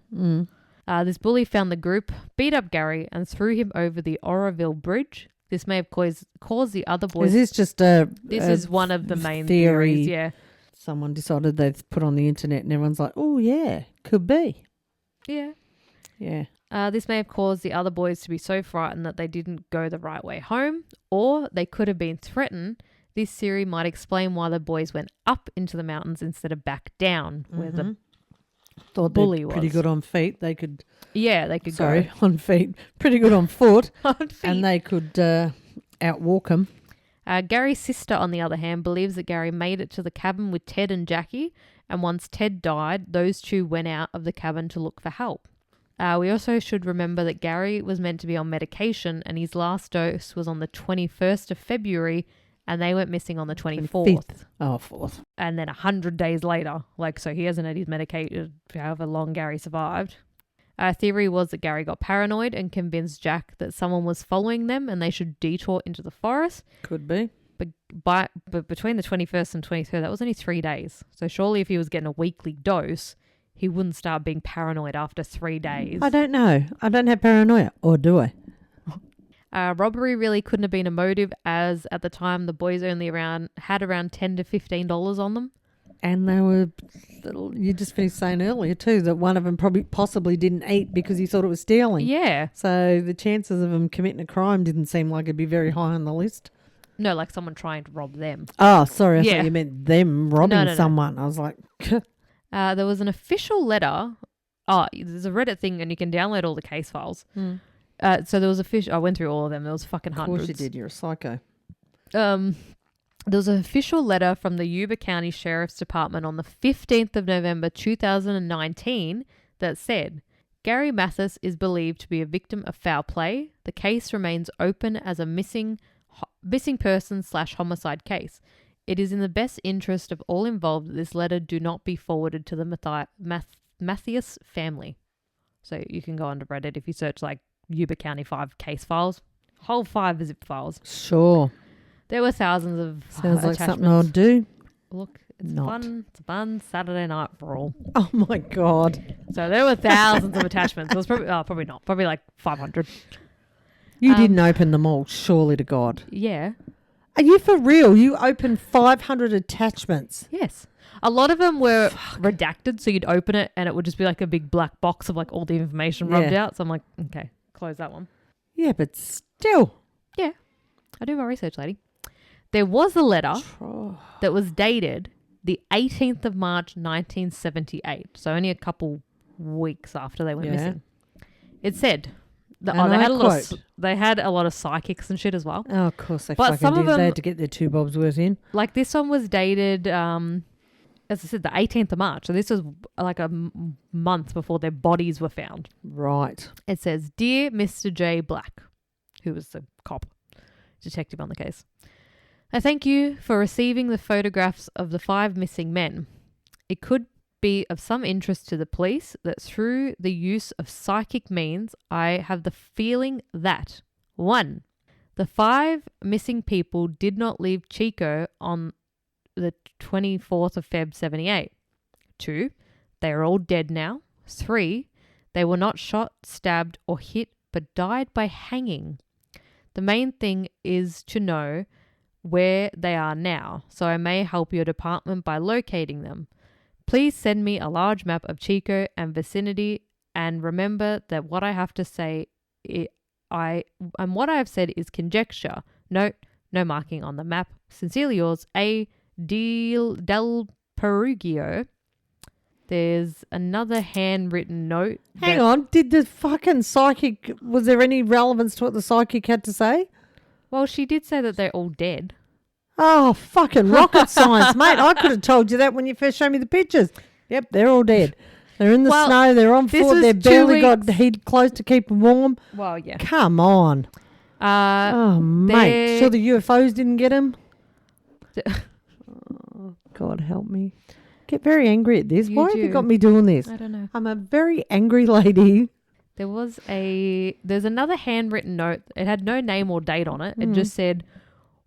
This bully found the group, beat up Gary and threw him over the Oroville Bridge. This may have caused the other boys... Is this just This is one of the main theories, yeah. Someone decided they'd put on the internet and everyone's like, oh yeah, could be. Yeah. Yeah. This may have caused the other boys to be so frightened that they didn't go the right way home, or they could have been threatened. This theory might explain why the boys went up into the mountains instead of back down where the bully was. Pretty good on feet. They could... Yeah, they could go. On feet. Pretty good on foot. On feet. And they could outwalk them. Gary's sister, on the other hand, believes that Gary made it to the cabin with Ted and Jackie, and once Ted died, those 2 went out of the cabin to look for help. We also should remember that Gary was meant to be on medication and his last dose was on the 21st of February and they went missing on the 24th. Oh, 4th. And then 100 days later, so he hasn't had his medicated however long Gary survived. Our theory was that Gary got paranoid and convinced Jack that someone was following them and they should detour into the forest. Could be. But between the 21st and 23rd, that was only 3 days. So surely if he was getting a weekly dose, he wouldn't start being paranoid after 3 days. I don't know. I don't have paranoia. Or do I? Robbery really couldn't have been a motive, as at the time the boys only had around $10 to $15 on them. And they were, you just finished saying earlier too, that one of them possibly didn't eat because he thought it was stealing. Yeah. So the chances of him committing a crime didn't seem like it'd be very high on the list. No, like someone trying to rob them. Oh, sorry. I thought you meant them robbing someone. I was like... there was an official letter. Oh, there's a Reddit thing and you can download all the case files. So there was I went through all of them. There was fucking hundreds. Of course you did. You're a psycho. There was an official letter from the Yuba County Sheriff's Department on the 15th of November 2019 that said, Gary Mathis is believed to be a victim of foul play. The case remains open as a missing person / homicide case. It is in the best interest of all involved that this letter do not be forwarded to the Mathias family. So you can go onto Reddit if you search Yuba County 5 case files. Whole 5 zip files. Sure. There were thousands of Sounds like something I'd do. Look, it's fun. It's a fun Saturday night brawl. Oh my God. So there were thousands of attachments. It was probably not. Probably 500. You didn't open them all, surely to God. Yeah. Are you for real? You opened 500 attachments? Yes. A lot of them were redacted, so you'd open it and it would just be a big black box of all the information rubbed out. So I'm like, okay, close that one. Yeah, but still. Yeah. I do my research, lady. There was a letter that was dated the 18th of March, 1978. So only a couple weeks after they went missing. It said... they had a lot of psychics and shit as well. Oh, of course they but fucking did. They had to get their 2 bobs worth in. This one was dated, as I said, the 18th of March. So this was a month before their bodies were found. Right. It says, Dear Mr. J. Black, who was the cop, detective on the case. I thank you for receiving the photographs of the 5 missing men. It could be of some interest to the police that through the use of psychic means, I have the feeling that 1. The 5 missing people did not leave Chico on the 24th of Feb 78. 2. They are all dead now. 3. They were not shot, stabbed or hit but died by hanging. The main thing is to know where they are now, so I may help your department by locating them. Please send me a large map of Chico and vicinity, and remember that what I have to say, what I have said is conjecture. Note, no marking on the map. Sincerely yours, A. Del Perugio. There's another handwritten note. Hang on, did the fucking psychic, was there any relevance to what the psychic had to say? Well, she did say that they're all dead. Oh, fucking rocket science, mate. I could have told you that when you first showed me the pictures. Yep, they're all dead. They're in the snow. They're on foot. They've barely got heat close to keep them warm. Well, yeah. Come on. Mate. Sure the UFOs didn't get them? Oh, God help me. Get very angry at this. Why have you got me doing this? I don't know. I'm a very angry lady. There's another handwritten note. It had no name or date on it. It just said,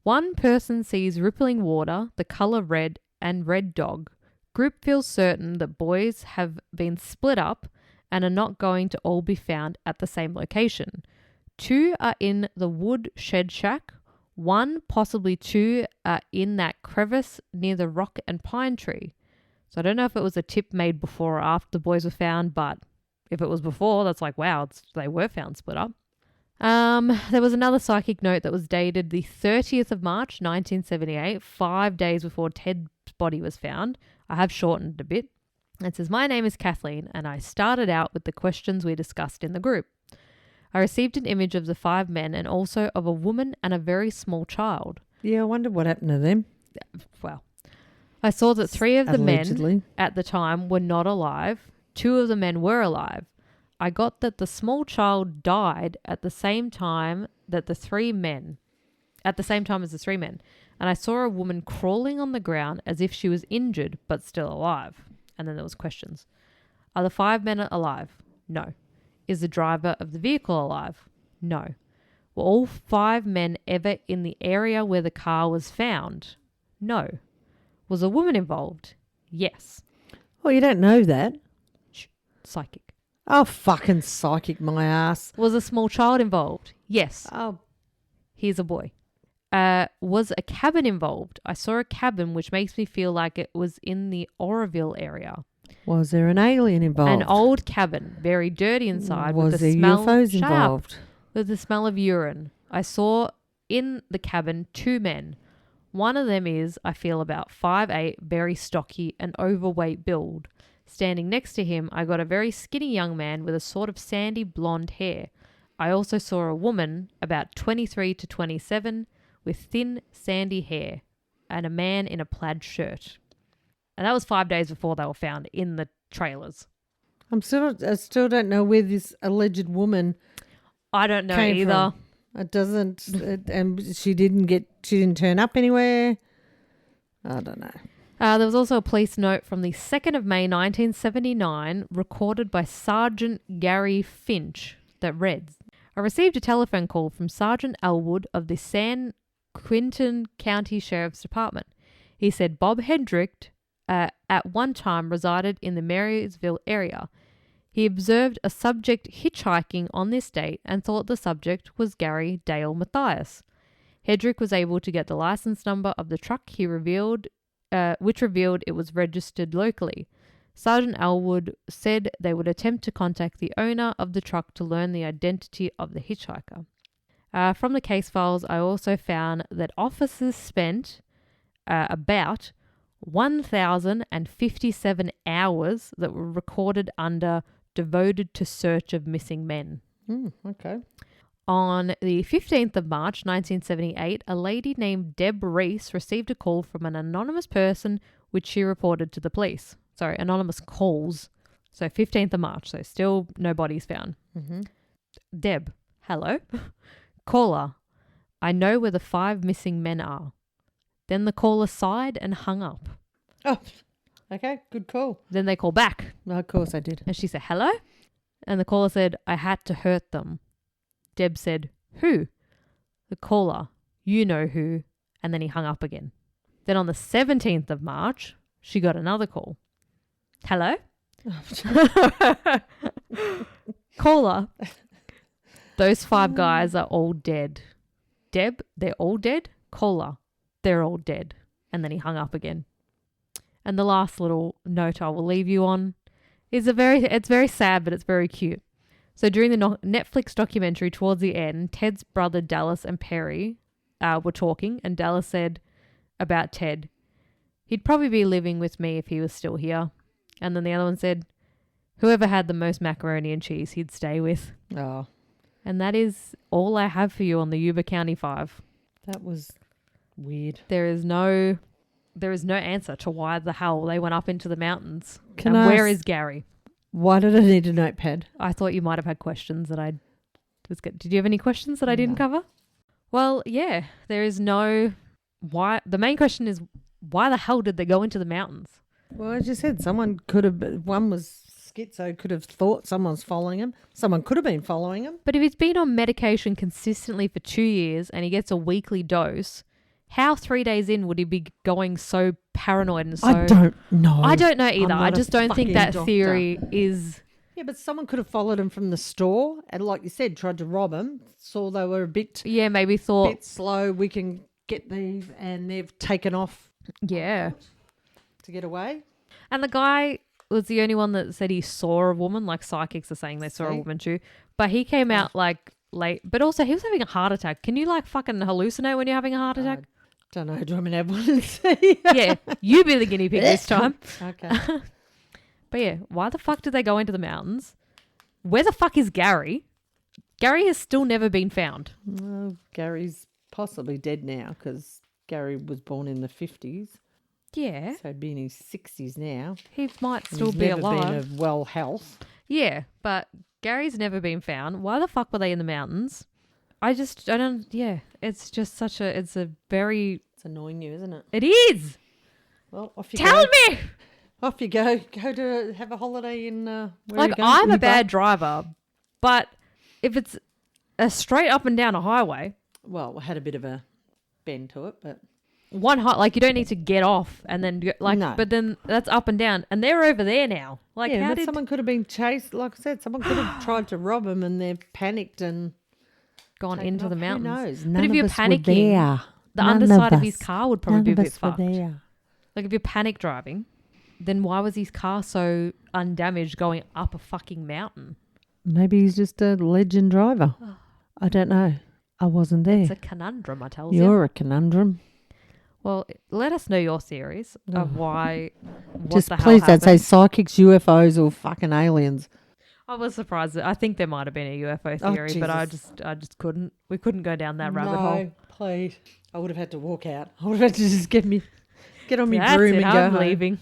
one person sees rippling water, the color red, and red dog. Group feels certain that boys have been split up and are not going to all be found at the same location. 2 are in the wood shed shack. 1, possibly 2, are in that crevice near the rock and pine tree. So I don't know if it was a tip made before or after the boys were found, but if it was before, that's wow, they were found split up. There was another psychic note that was dated the 30th of March, 1978, 5 days before Ted's body was found. I have shortened a bit. It says, my name is Kathleen, and I started out with the questions we discussed in the group. I received an image of the 5 men and also of a woman and a very small child. Yeah, I wonder what happened to them. Well, I saw that 3 of the men at the time were not alive. 2 of the men were alive. I got that the small child died at the same time that the 3 men. at the same time as the 3 men. And I saw a woman crawling on the ground as if she was injured but still alive. And then there was questions. Are the 5 men alive? No. Is the driver of the vehicle alive? No. Were all 5 men ever in the area where the car was found? No. Was a woman involved? Yes. Well, you don't know that. Shh. Psychic. Oh, fucking psychic, my ass. Was a small child involved? Yes. Oh. He's a boy. Was a cabin involved? I saw a cabin, which makes me feel like it was in the Oroville area. Was there an alien involved? An old cabin, very dirty inside. Was with there the smell, UFOs involved? With the smell of urine. I saw in the cabin 2 men. One of them is, I feel, about 5'8", very stocky and overweight build. Standing next to him, I got a very skinny young man with a sort of sandy blonde hair. I also saw a woman, about 23 to 27, with thin, sandy hair, and a man in a plaid shirt. And that was 5 days before they were found in the trailers. I still don't know where this alleged woman I don't know came either. From. It doesn't, and she didn't turn up anywhere. I don't know. There was also a police note from the 2nd of May 1979 recorded by Sergeant Gary Finch that read, I received a telephone call from Sergeant Elwood of the San Quentin County Sheriff's Department. He said Bob Hendrick at one time resided in the Marysville area. He observed a subject hitchhiking on this date and thought the subject was Gary Dale Mathias. Hedrick was able to get the license number of the truck which revealed it was registered locally. Sergeant Elwood said they would attempt to contact the owner of the truck to learn the identity of the hitchhiker. From the case files, I also found that officers spent about 1,057 hours that were recorded under devoted to search of missing men. Okay. On the 15th of March 1978, a lady named Deb Reese received a call from an anonymous person which she reported to the police. Sorry, anonymous calls. So 15th of March, so still no bodies found. Mm-hmm. Deb, hello? Caller, I know where the 5 missing men are. Then the caller sighed and hung up. Oh, okay, good call. Then they call back. Well, of course I did. And she said, hello? And the caller said, I had to hurt them. Deb said, who? The caller, you know who. And then he hung up again. Then on the 17th of March, she got another call. Hello? Caller, those 5 guys are all dead. Deb, they're all dead? Caller, they're all dead. And then he hung up again. And the last little note I will leave you on is it's very sad, but it's very cute. So during the Netflix documentary towards the end, Ted's brother Dallas and Perry were talking, and Dallas said about Ted, he'd probably be living with me if he was still here. And then the other one said, whoever had the most macaroni and cheese he'd stay with. Oh. And that is all I have for you on the Yuba County 5. That was weird. There is no answer to why the hell they went up into the mountains. Where is Gary? Why did I need a notepad? I thought you might have had questions that I was good. Did you have any questions that I didn't cover? Well, yeah, there is no why. The main question is, why the hell did they go into the mountains? Well, as you said, someone could have, one was schizo, could have thought someone's following him. Someone could have been following him. But if he's been on medication consistently for 2 years and he gets a weekly dose, how 3 days in would he be going so paranoid and so... I don't know. I don't know either. I not just a don't think that fucking theory is... Yeah, but someone could have followed him from the store and, like you said, tried to rob him, saw they were a bit... Yeah, maybe thought... bit slow, we can get these, and they've taken off... Yeah. To get away. And the guy was the only one that said he saw a woman, like psychics are saying they saw a woman too. But he came out like late. But also he was having a heart attack. Can you like fucking hallucinate when you're having a heart attack? Don't know. Do you want me to have one and see? Yeah, you be the guinea pig this time. Okay. But yeah, why the fuck did they go into the mountains? Where the fuck is Gary? Gary has still never been found. Well, Gary's possibly dead now because Gary was born in the 50s. Yeah. So he'd be in his 60s now. He might And still he's be never alive. been of well health. Yeah, but Gary's never been found. Why the fuck were they in the mountains? I don't. Yeah, it's just it's a very. It's annoying you, isn't it? It is. Well, off you Tell go. me. Off you go. Go to have a holiday in. Where are Like you going? I'm a Yuba? bad driver, but if it's a straight up and down a highway, Well, we had a bit of a bend to it, but like you don't need to get off and then No. but then that's up and down, and they're over there now. Like yeah, how but did someone could have been chased. Like I said, someone could have tried to rob him, and they're panicked and gone taken into off. the Who mountains? knows? But None if of you're us were panicking, there. the None underside of of his us. car would probably None be a of bit us were fucked. there. Like if you're panic driving, then why was his car so undamaged going up a fucking mountain? Maybe he's just a legend driver. I don't know. I wasn't there. It's a conundrum, I tell you. You're a conundrum. Well, let us know your theories of why. What Just the hell please don't say happened. psychics, UFOs, or fucking aliens. I was surprised. I think there might have been a UFO theory, but I just couldn't. We couldn't go down that rabbit hole. Please. I would have had to walk out. I would have had to just get on my That's broom it. and go I'm home. leaving.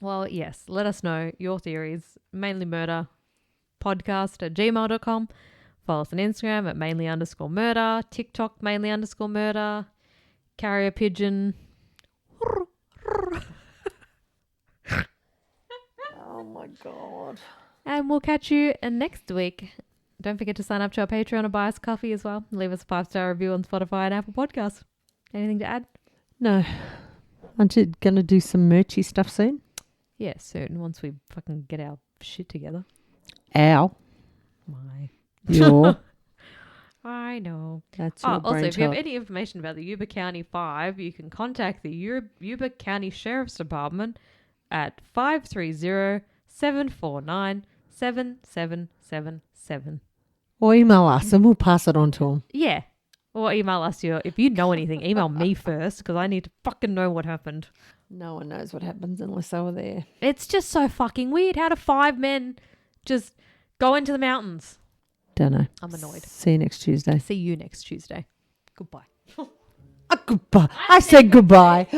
Well, yes. Let us know your theories. MainlyMurderPodcast at gmail.com. Follow us on Instagram at mainly_murder. TikTok mainly_murder. Carrier pigeon. Oh my God. And we'll catch you next week. Don't forget to sign up to our Patreon or buy us coffee as well. Leave us a 5-star review on Spotify and Apple Podcasts. Anything to add? No. Aren't you going to do some merchy stuff soon? Yeah, soon. Once we fucking get our shit together. Ow. My. Your. I know. That's your Also, if you have brainchild. any information about the Yuba County 5, you can contact the Yuba County Sheriff's Department at 530-749-7777. Or email us and we'll pass it on to them. Yeah. Or email us if you know anything, email me first because I need to fucking know what happened. No one knows what happens unless they were there. It's just so fucking weird. How do 5 men just go into the mountains? Don't know. I'm annoyed. See you next Tuesday. See you next Tuesday. Goodbye. Goodbye. I said goodbye.